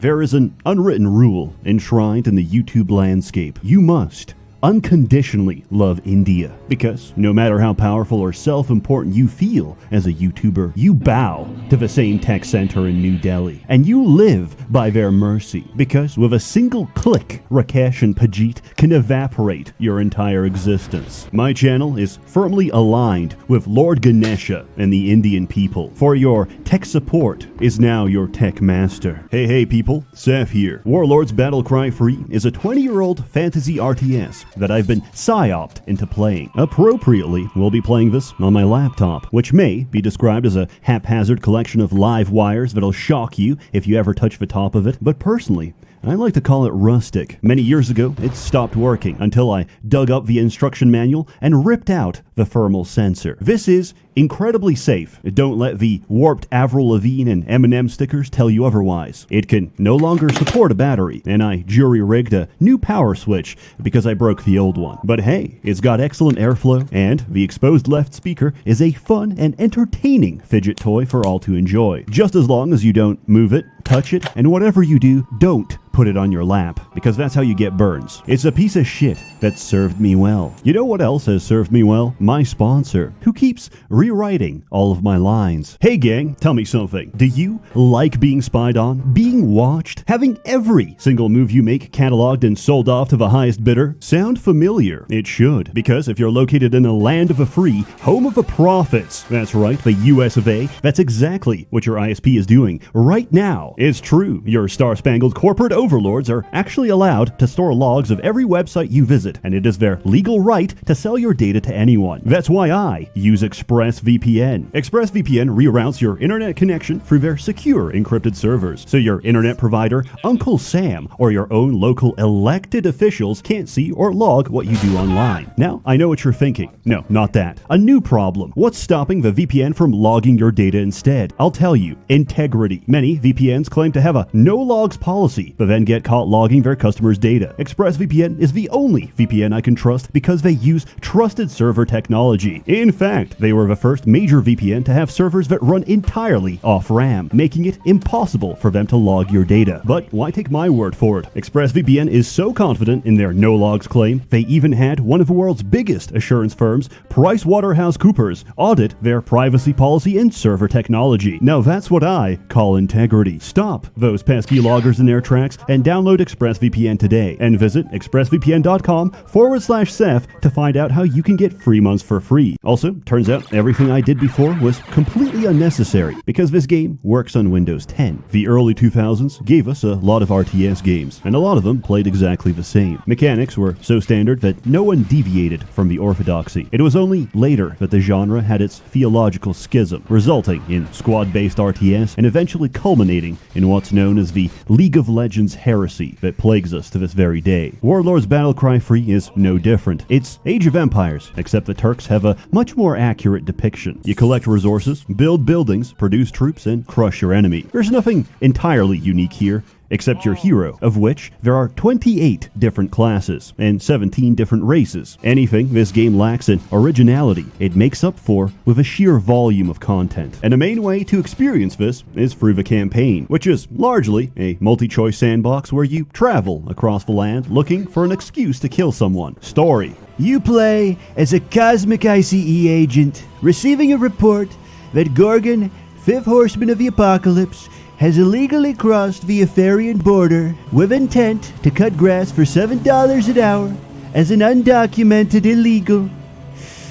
There is an unwritten rule enshrined in the YouTube landscape. You must unconditionally love India, because no matter how powerful or self-important you feel as a YouTuber, you bow to the same tech center in New Delhi, and you live by their mercy, because with a single click, Rakesh and Pajit can evaporate your entire existence. My channel is firmly aligned with Lord Ganesha and the Indian people, for your tech support is now your tech master. Hey people, Sseth here. Warlords Battlecry III is a 20-year-old fantasy RTS that I've been psyoped into playing. Appropriately, we'll be playing this on my laptop, which may be described as a haphazard collection of live wires that'll shock you if you ever touch the top of it, but personally, I like to call it rustic. Many years ago, it stopped working until I dug up the instruction manual and ripped out the thermal sensor. This is incredibly safe. Don't let the warped Avril Lavigne and Eminem stickers tell you otherwise. It can no longer support a battery, and I jury-rigged a new power switch because I broke the old one. But hey, it's got excellent airflow, and the exposed left speaker is a fun and entertaining fidget toy for all to enjoy. Just as long as you don't move it, touch it, and whatever you do, don't put it on your lap, because that's how you get burns. It's a piece of shit that served me well. You know what else has served me well? My sponsor, who keeps rewriting all of my lines. Hey gang, tell me something. Do you like being spied on? Being watched? Having every single move you make cataloged and sold off to the highest bidder? Sound familiar? It should, because if you're located in a land of the free, home of the profits, that's right, the US of A, that's exactly what your ISP is doing right now. It's true, your star-spangled corporate overlords are actually allowed to store logs of every website you visit, and it is their legal right to sell your data to anyone. That's why I use ExpressVPN. ExpressVPN reroutes your internet connection through their secure encrypted servers, so your internet provider, Uncle Sam, or your own local elected officials can't see or log what you do online. Now, I know what you're thinking. No, not that. A new problem. What's stopping the VPN from logging your data instead? I'll tell you. Integrity. Many VPNs claim to have a no logs policy, but then get caught logging their customers' data. ExpressVPN is the only VPN I can trust because they use trusted server technology. In fact, they were the first major VPN to have servers that run entirely off RAM, making it impossible for them to log your data. But why take my word for it? ExpressVPN is so confident in their no logs claim, they even had one of the world's biggest assurance firms, PricewaterhouseCoopers, audit their privacy policy and server technology. Now that's what I call integrity. Stop those pesky loggers in their tracks and download ExpressVPN today, and visit expressvpn.com/Sseth to find out how you can get 3 months for free. Also, turns out everything I did before was completely unnecessary because this game works on Windows 10. The early 2000s gave us a lot of RTS games, and a lot of them played exactly the same. Mechanics were so standard that no one deviated from the orthodoxy. It was only later that the genre had its theological schism, resulting in squad-based RTS and eventually culminating in what's known as the League of Legends heresy that plagues us to this very day. Warlords Battlecry III is no different. It's Age of Empires, except the Turks have a much more accurate depiction. You collect resources, build buildings, produce troops, and crush your enemy. There's nothing entirely unique here, except your hero, of which there are 28 different classes and 17 different races. Anything this game lacks in originality, it makes up for with a sheer volume of content. And the main way to experience this is through the campaign, which is largely a multi-choice sandbox where you travel across the land looking for an excuse to kill someone. Story. You play as a cosmic ICE agent, receiving a report that Gorgon, fifth horseman of the apocalypse, has illegally crossed the Etherian border with intent to cut grass for $7 an hour as an undocumented illegal.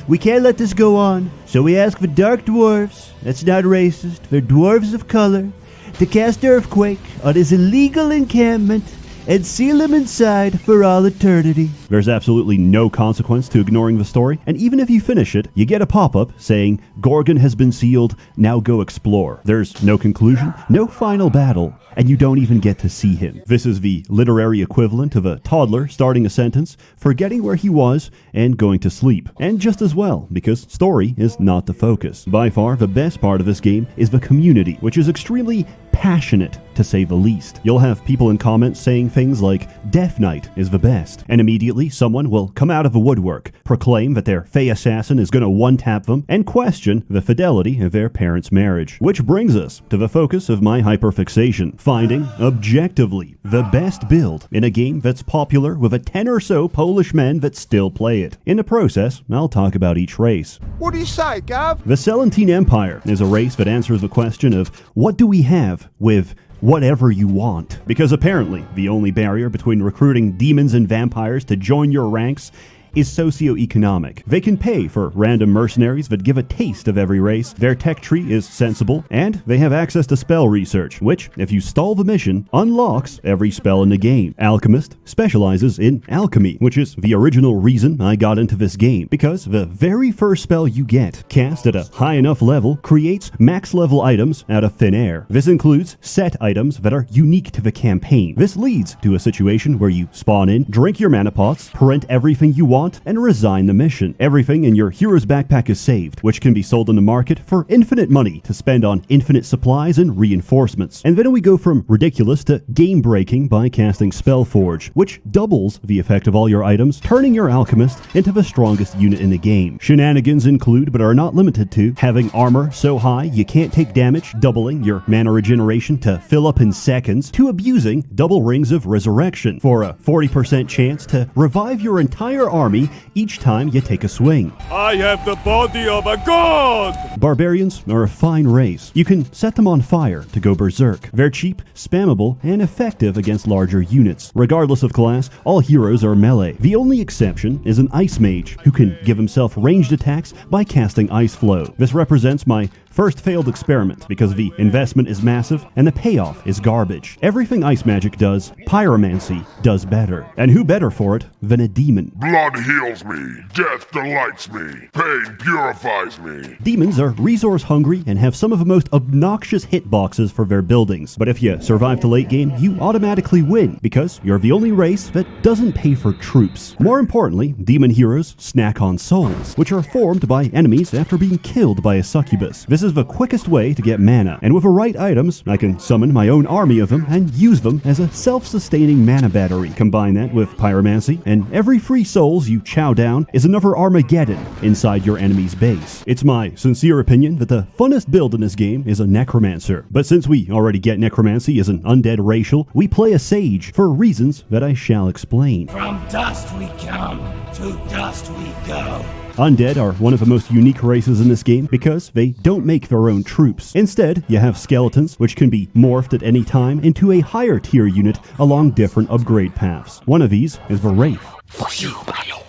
We can't let this go on, so we ask the Dark Dwarves, that's not racist, they're dwarves of color, to cast Earthquake on his illegal encampment and seal him inside for all eternity. There's absolutely no consequence to ignoring the story, and even if you finish it, you get a pop-up saying, Gorgon has been sealed, now go explore. There's no conclusion, no final battle, and you don't even get to see him. This is the literary equivalent of a toddler starting a sentence, forgetting where he was, and going to sleep. And just as well, because story is not the focus. By far, the best part of this game is the community, which is extremely passionate, to say the least. You'll have people in comments saying things like, Death Knight is the best, and immediately someone will come out of the woodwork, proclaim that their Fey assassin is going to one-tap them, and question the fidelity of their parents' marriage. Which brings us to the focus of my hyperfixation. finding, objectively, the best build in a game that's popular with a 10 or so Polish men that still play it. In the process, I'll talk about each race. What do you say, Gav? The Celentine Empire is a race that answers the question of, what do we have with whatever you want? Because apparently, the only barrier between recruiting demons and vampires to join your ranks is socioeconomic. They can pay for random mercenaries that give a taste of every race, their tech tree is sensible, and they have access to spell research, which, if you stall the mission, unlocks every spell in the game. Alchemist specializes in alchemy, which is the original reason I got into this game, because the very first spell you get, cast at a high enough level, creates max level items out of thin air. This includes set items that are unique to the campaign. This leads to a situation where you spawn in, drink your mana pots, print everything you want, and resign the mission. Everything in your hero's backpack is saved, which can be sold in the market for infinite money to spend on infinite supplies and reinforcements. And then we go from ridiculous to game-breaking by casting Spellforge, which doubles the effect of all your items, turning your alchemist into the strongest unit in the game. Shenanigans include, but are not limited to, having armor so high you can't take damage, doubling your mana regeneration to fill up in seconds, to abusing double rings of resurrection for a 40% chance to revive your entire army each time you take a swing. I have the body of a god! Barbarians are a fine race. You can set them on fire to go berserk. They're cheap, spammable, and effective against larger units. Regardless of class, all heroes are melee. The only exception is an ice mage, who can give himself ranged attacks by casting Ice Flow. This represents my first failed experiment because the investment is massive and the payoff is garbage. Everything ice magic does, pyromancy does better. And who better for it than a demon? Blood heals me, death delights me, pain purifies me. Demons are resource hungry and have some of the most obnoxious hitboxes for their buildings. But if you survive to late game, you automatically win because you're the only race that doesn't pay for troops. More importantly, demon heroes snack on souls, which are formed by enemies after being killed by a succubus. This is the quickest way to get mana, and with the right items, I can summon my own army of them and use them as a self-sustaining mana battery. Combine that with pyromancy, and every free souls you chow down is another Armageddon inside your enemy's base. It's my sincere opinion that the funnest build in this game is a necromancer, but since we already get necromancy as an undead racial, we play a sage for reasons that I shall explain. From dust we come, to dust we go. Undead are one of the most unique races in this game because they don't make their own troops. Instead, you have skeletons, which can be morphed at any time into a higher tier unit along different upgrade paths. One of these is the Wraith, For you, my lord.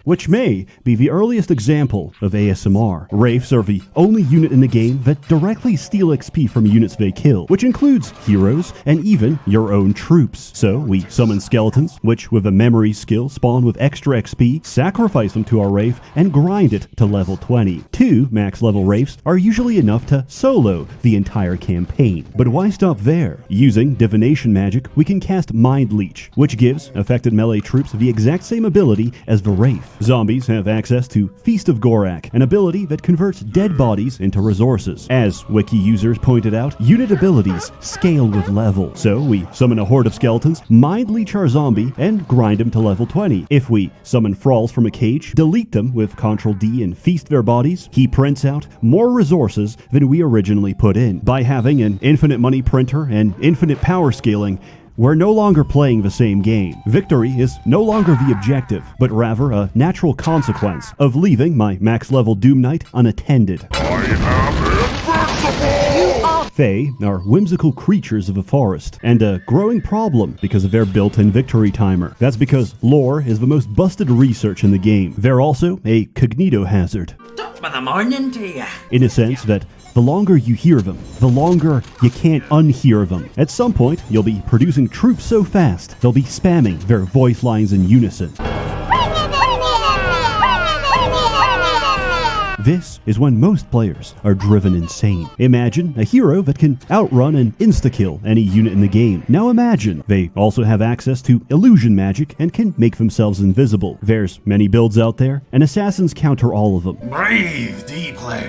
which may be the earliest example of ASMR. Wraiths are the only unit in the game that directly steal XP from units they kill, which includes heroes and even your own troops. So we summon skeletons, which with a memory skill spawn with extra XP, sacrifice them to our Wraith, and grind it to level 20. 2 max level Wraiths are usually enough to solo the entire campaign. But why stop there? Using divination magic, we can cast Mind Leech, which gives affected melee troops the exact same ability as the Wraith. Zombies have access to Feast of Gorak, an ability that converts dead bodies into resources. As wiki users pointed out, unit abilities scale with level. So we summon a horde of skeletons, mind leech our zombie, and grind him to level 20. If we summon thralls from a cage, delete them with Ctrl D and feast their bodies, he prints out more resources than we originally put in. By having an infinite money printer and infinite power scaling, we're no longer playing the same game. Victory is no longer the objective, but rather a natural consequence of leaving my max level Doom Knight unattended. I am invincible! Fae are whimsical creatures of the forest, and a growing problem because of their built-in victory timer. That's because lore is the most busted research in the game. They're also a cognito hazard, Top of the morning to ya. in a sense that the longer you hear them, the longer you can't unhear them. At some point, you'll be producing troops so fast, they'll be spamming their voice lines in unison. This is when most players are driven insane. Imagine a hero that can outrun and insta-kill any unit in the game. Now imagine they also have access to illusion magic and can make themselves invisible. There's many builds out there, and assassins counter all of them. Breathe deeply.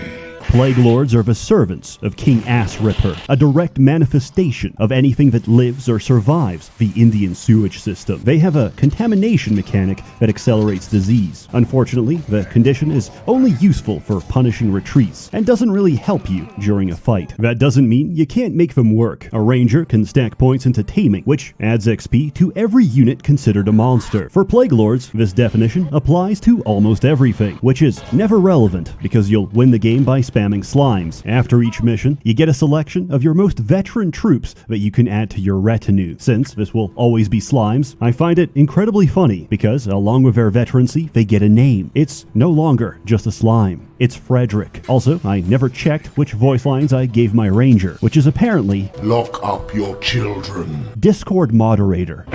Plague Lords are the servants of King Ass Ripper, a direct manifestation of anything that lives or survives the Indian sewage system. They have a contamination mechanic that accelerates disease. Unfortunately, the condition is only useful for punishing retreats and doesn't really help you during a fight. That doesn't mean you can't make them work. A ranger can stack points into taming, which adds XP to every unit considered a monster. For Plague Lords, this definition applies to almost everything, which is never relevant because you'll win the game by spamming slimes. After each mission, you get a selection of your most veteran troops that you can add to your retinue. Since this will always be slimes, I find it incredibly funny because, along with their veterancy, they get a name. It's no longer just a slime. It's Frederick. Also, I never checked which voice lines I gave my ranger, which is apparently Lock up your children. Discord moderator.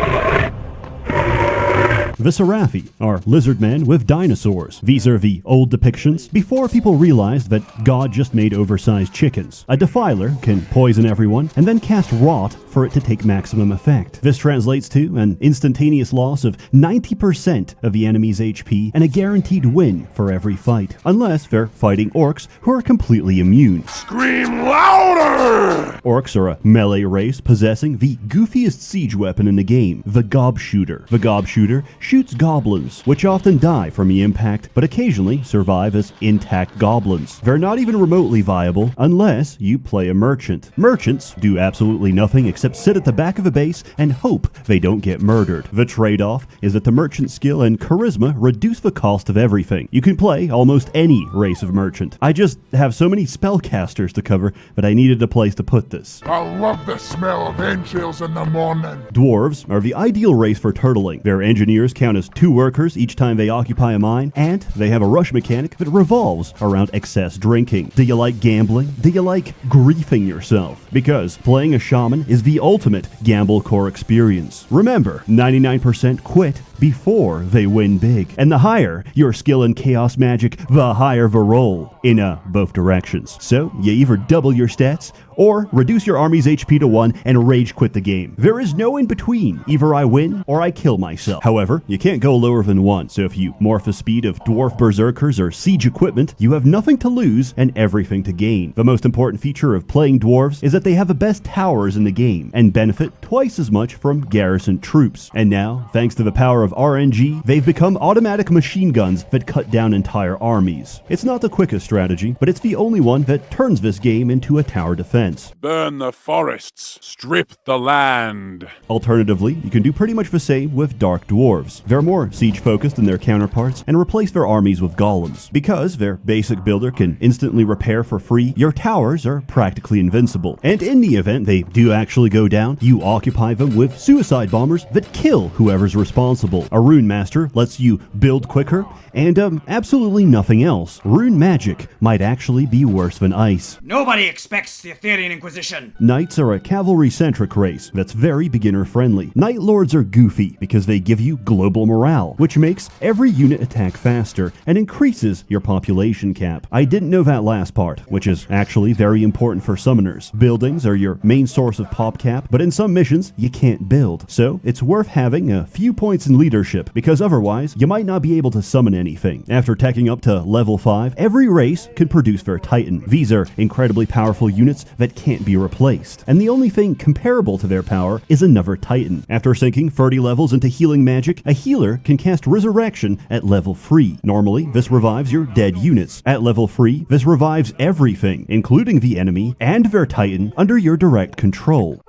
The Serafi are lizard men with dinosaurs. These are the old depictions before people realized that God just made oversized chickens. A defiler can poison everyone and then cast rot for it to take maximum effect. This translates to an instantaneous loss of 90% of the enemy's HP and a guaranteed win for every fight, unless they're fighting orcs who are completely immune. Scream louder! Orcs are a melee race possessing the goofiest siege weapon in the game, the Gob Shooter. The Gob Shooter shoots goblins, which often die from the impact, but occasionally survive as intact goblins. They're not even remotely viable unless you play a merchant. Merchants do absolutely nothing except sit at the back of a base and hope they don't get murdered. The trade-off is that the merchant skill and charisma reduce the cost of everything. You can play almost any race of merchant. I just have so many spellcasters to cover that I needed a place to put this. I love the smell of entrails in the morning. Dwarves are the ideal race for turtling. Their engineers count as 2 workers each time they occupy a mine, and they have a rush mechanic that revolves around excess drinking. Do you like gambling? Do you like griefing yourself? Because playing a shaman is the ultimate gamble core experience. Remember, 99% quit before they win big. And the higher your skill in chaos magic, the higher the roll in both directions. So you either double your stats or reduce your army's HP to 1 and rage quit the game. There is no in between. Either I win or I kill myself. However, you can't go lower than 1, so if you morph the speed of dwarf berserkers or siege equipment, you have nothing to lose and everything to gain. The most important feature of playing dwarves is that they have the best towers in the game and benefit twice as much from garrisoned troops. And now, thanks to the power of RNG, they've become automatic machine guns that cut down entire armies. It's not the quickest strategy, but it's the only one that turns this game into a tower defense. Burn the forests, strip the land. Alternatively, you can do pretty much the same with Dark Dwarves. They're more siege-focused than their counterparts and replace their armies with golems. Because their basic builder can instantly repair for free, your towers are practically invincible. And in the event they do actually go down, you occupy them with suicide bombers that kill whoever's responsible. A Rune Master lets you build quicker, and absolutely nothing else. Rune magic might actually be worse than ice. Nobody expects the Ethereal Inquisition. Knights are a cavalry-centric race that's very beginner-friendly. Knight Lords are goofy because they give you global morale, which makes every unit attack faster and increases your population cap. I didn't know that last part, which is actually very important for summoners. Buildings are your main source of pop cap, but in some missions, you can't build. So it's worth having a few points in leadership, because otherwise, you might not be able to summon anything. After teching up to level 5, every race can produce their Titan. These are incredibly powerful units that can't be replaced, and the only thing comparable to their power is another Titan. After sinking 30 levels into healing magic, a healer can cast Resurrection at level 3. Normally, this revives your dead units. At level 3, this revives everything, including the enemy and their Titan, under your direct control.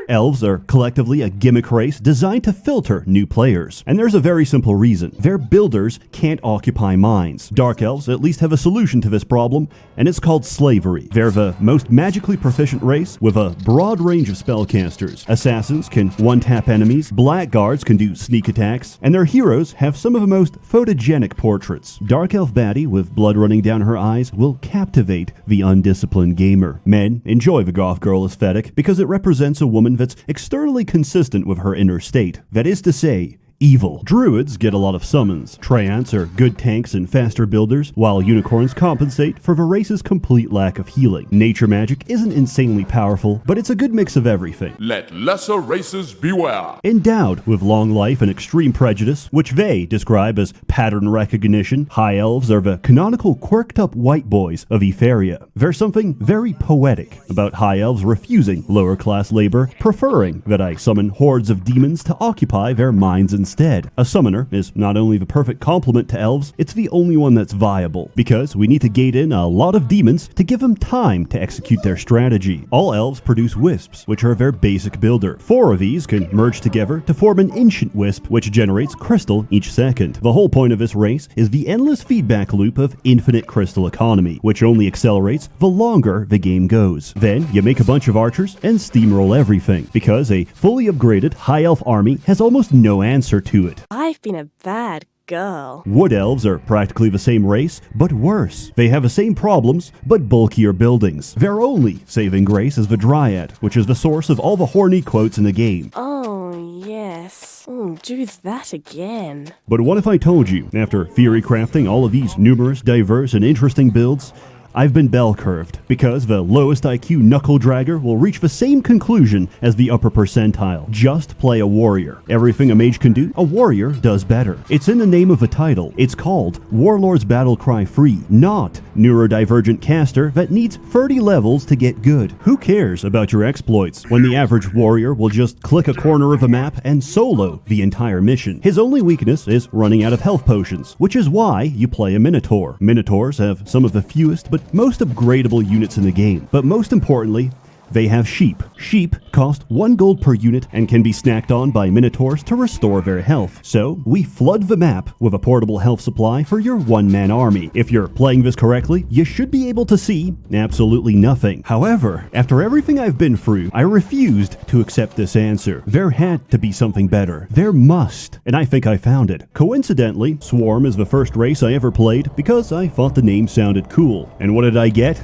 Elves are collectively a gimmick race designed to filter new players. And there's a very simple reason. Their builders can't occupy mines. Dark Elves at least have a solution to this problem, and it's called slavery. They're the most magically proficient race with a broad range of spellcasters. Assassins can one-tap enemies, blackguards can do sneak attacks, and their heroes have some of the most photogenic portraits. Dark Elf baddie with blood running down her eyes will captivate the undisciplined gamer. Men enjoy the goth girl aesthetic because it represents a woman that's externally consistent with her inner state. That is to say, evil. Druids get a lot of summons. Treants are good tanks and faster builders, while unicorns compensate for the race's complete lack of healing. Nature magic isn't insanely powerful, but it's a good mix of everything. Let lesser races beware. Endowed with long life and extreme prejudice, which they describe as pattern recognition, high elves are the canonical quirked-up white boys of Etheria. There's something very poetic about high elves refusing lower-class labor, preferring that I summon hordes of demons to occupy their minds instead. A summoner is not only the perfect complement to elves, it's the only one that's viable, because we need to gate in a lot of demons to give them time to execute their strategy. All elves produce wisps, which are their basic builder. 4 of these can merge together to form an ancient wisp, which generates crystal each second. The whole point of this race is the endless feedback loop of infinite crystal economy, which only accelerates the longer the game goes. Then you make a bunch of archers and steamroll everything, because a fully upgraded high elf army has almost no answer to it. I've been a bad girl. Wood elves are practically the same race, but worse. They have the same problems, but bulkier buildings. Their only saving grace is the Dryad, which is the source of all the horny quotes in the game. Oh, yes. Do that again. But what if I told you, after theory crafting all of these numerous, diverse, and interesting builds, I've been bell-curved, because the lowest IQ knuckle-dragger will reach the same conclusion as the upper percentile. Just play a warrior. Everything a mage can do, a warrior does better. It's in the name of the title. It's called Warlords Battlecry III, not neurodivergent caster that needs 30 levels to get good. Who cares about your exploits when the average warrior will just click a corner of a map and solo the entire mission? His only weakness is running out of health potions, which is why you play a Minotaur. Minotaurs have some of the fewest but most upgradable units in the game. But most importantly, they have sheep. Sheep cost 1 gold per unit and can be snacked on by minotaurs to restore their health. So we flood the map with a portable health supply for your one-man army. If you're playing this correctly, you should be able to see absolutely nothing. However, after everything I've been through, I refused to accept this answer. There had to be something better. There must. And I think I found it. Coincidentally, Swarm is the first race I ever played because I thought the name sounded cool. And what did I get?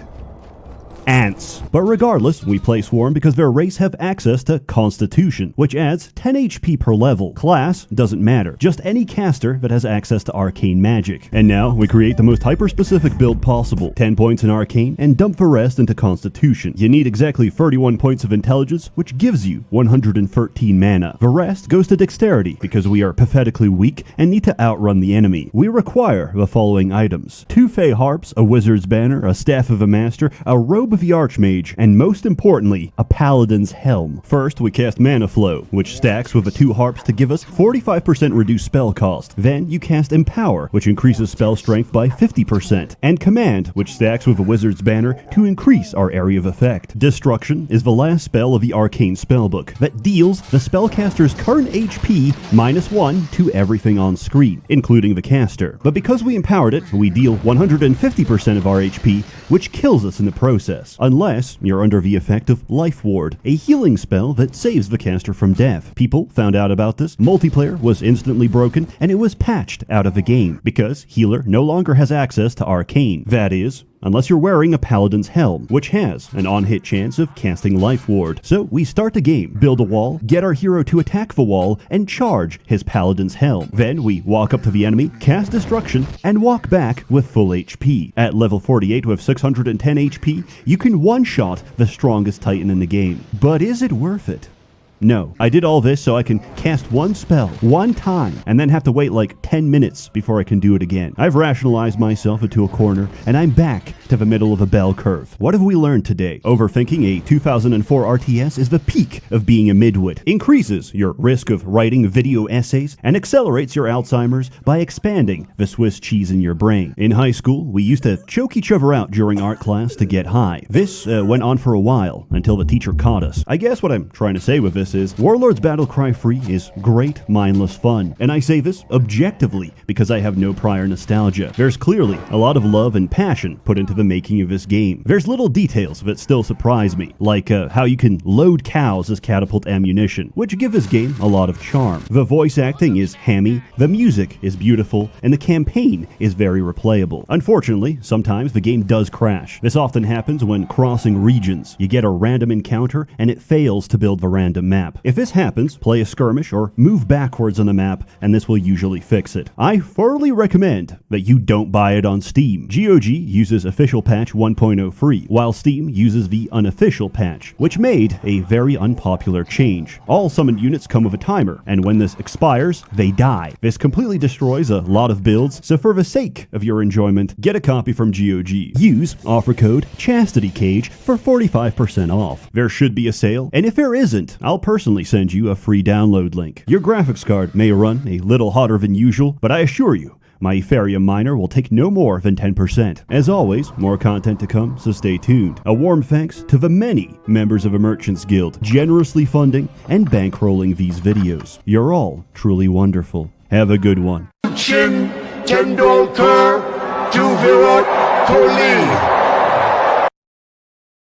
Ants. But regardless, we play Swarm because their race have access to Constitution, which adds 10 HP per level. Class doesn't matter, just any caster that has access to arcane magic. And now we create the most hyper-specific build possible. 10 points in arcane and dump the rest into Constitution. You need exactly 31 points of intelligence, which gives you 113 mana. The rest goes to dexterity because we are pathetically weak and need to outrun the enemy. We require the following items: 2 Fey Harps, a Wizard's Banner, a Staff of a Master, a Robe of the Archmage, and most importantly, a Paladin's Helm. First, we cast Mana Flow, which stacks with the 2 harps to give us 45% reduced spell cost. Then you cast Empower, which increases spell strength by 50%, and Command, which stacks with a Wizard's Banner to increase our area of effect. Destruction is the last spell of the Arcane Spellbook that deals the spellcaster's current HP -1 to everything on screen, including the caster. But because we empowered it, we deal 150% of our HP, which kills us in the process. Unless you're under the effect of Life Ward, a healing spell that saves the caster from death. People found out about this, multiplayer was instantly broken, and it was patched out of the game, because healer no longer has access to arcane. That is, unless you're wearing a Paladin's Helm, which has an on-hit chance of casting Life Ward. So we start the game, build a wall, get our hero to attack the wall, and charge his Paladin's Helm. Then we walk up to the enemy, cast Destruction, and walk back with full HP. At level 48 with 610 HP, you can one-shot the strongest Titan in the game. But is it worth it? No. I did all this so I can cast one spell, one time, and then have to wait like 10 minutes before I can do it again. I've rationalized myself into a corner, and I'm back to the middle of a bell curve. What have we learned today? Overthinking a 2004 RTS is the peak of being a midwit. Increases your risk of writing video essays, and accelerates your Alzheimer's by expanding the Swiss cheese in your brain. In high school, we used to choke each other out during art class to get high. This went on for a while, until the teacher caught us. I guess what I'm trying to say with this is Warlords Battlecry III is great, mindless fun. And I say this objectively because I have no prior nostalgia. There's clearly a lot of love and passion put into the making of this game. There's little details that still surprise me, like how you can load cows as catapult ammunition, which give this game a lot of charm. The voice acting is hammy, the music is beautiful, and the campaign is very replayable. Unfortunately, sometimes the game does crash. This often happens when crossing regions. You get a random encounter and it fails to build the random map. map. If this happens, play a skirmish or move backwards on the map, and this will usually fix it. I thoroughly recommend that you don't buy it on Steam. GOG uses official patch 1.0 free, while Steam uses the unofficial patch, which made a very unpopular change. All summoned units come with a timer, and when this expires, they die. This completely destroys a lot of builds, so for the sake of your enjoyment, get a copy from GOG. Use offer code ChastityCage for 45% off. There should be a sale, and if there isn't, I'll personally send you a free download link. Your graphics card may run a little hotter than usual, but I assure you, my Ethereum miner will take no more than 10%. As always, more content to come, so stay tuned. A warm thanks to the many members of the Merchants Guild generously funding and bankrolling these videos. You're all truly wonderful. Have a good one. Chin, Tendolkar, to Virat Kohli.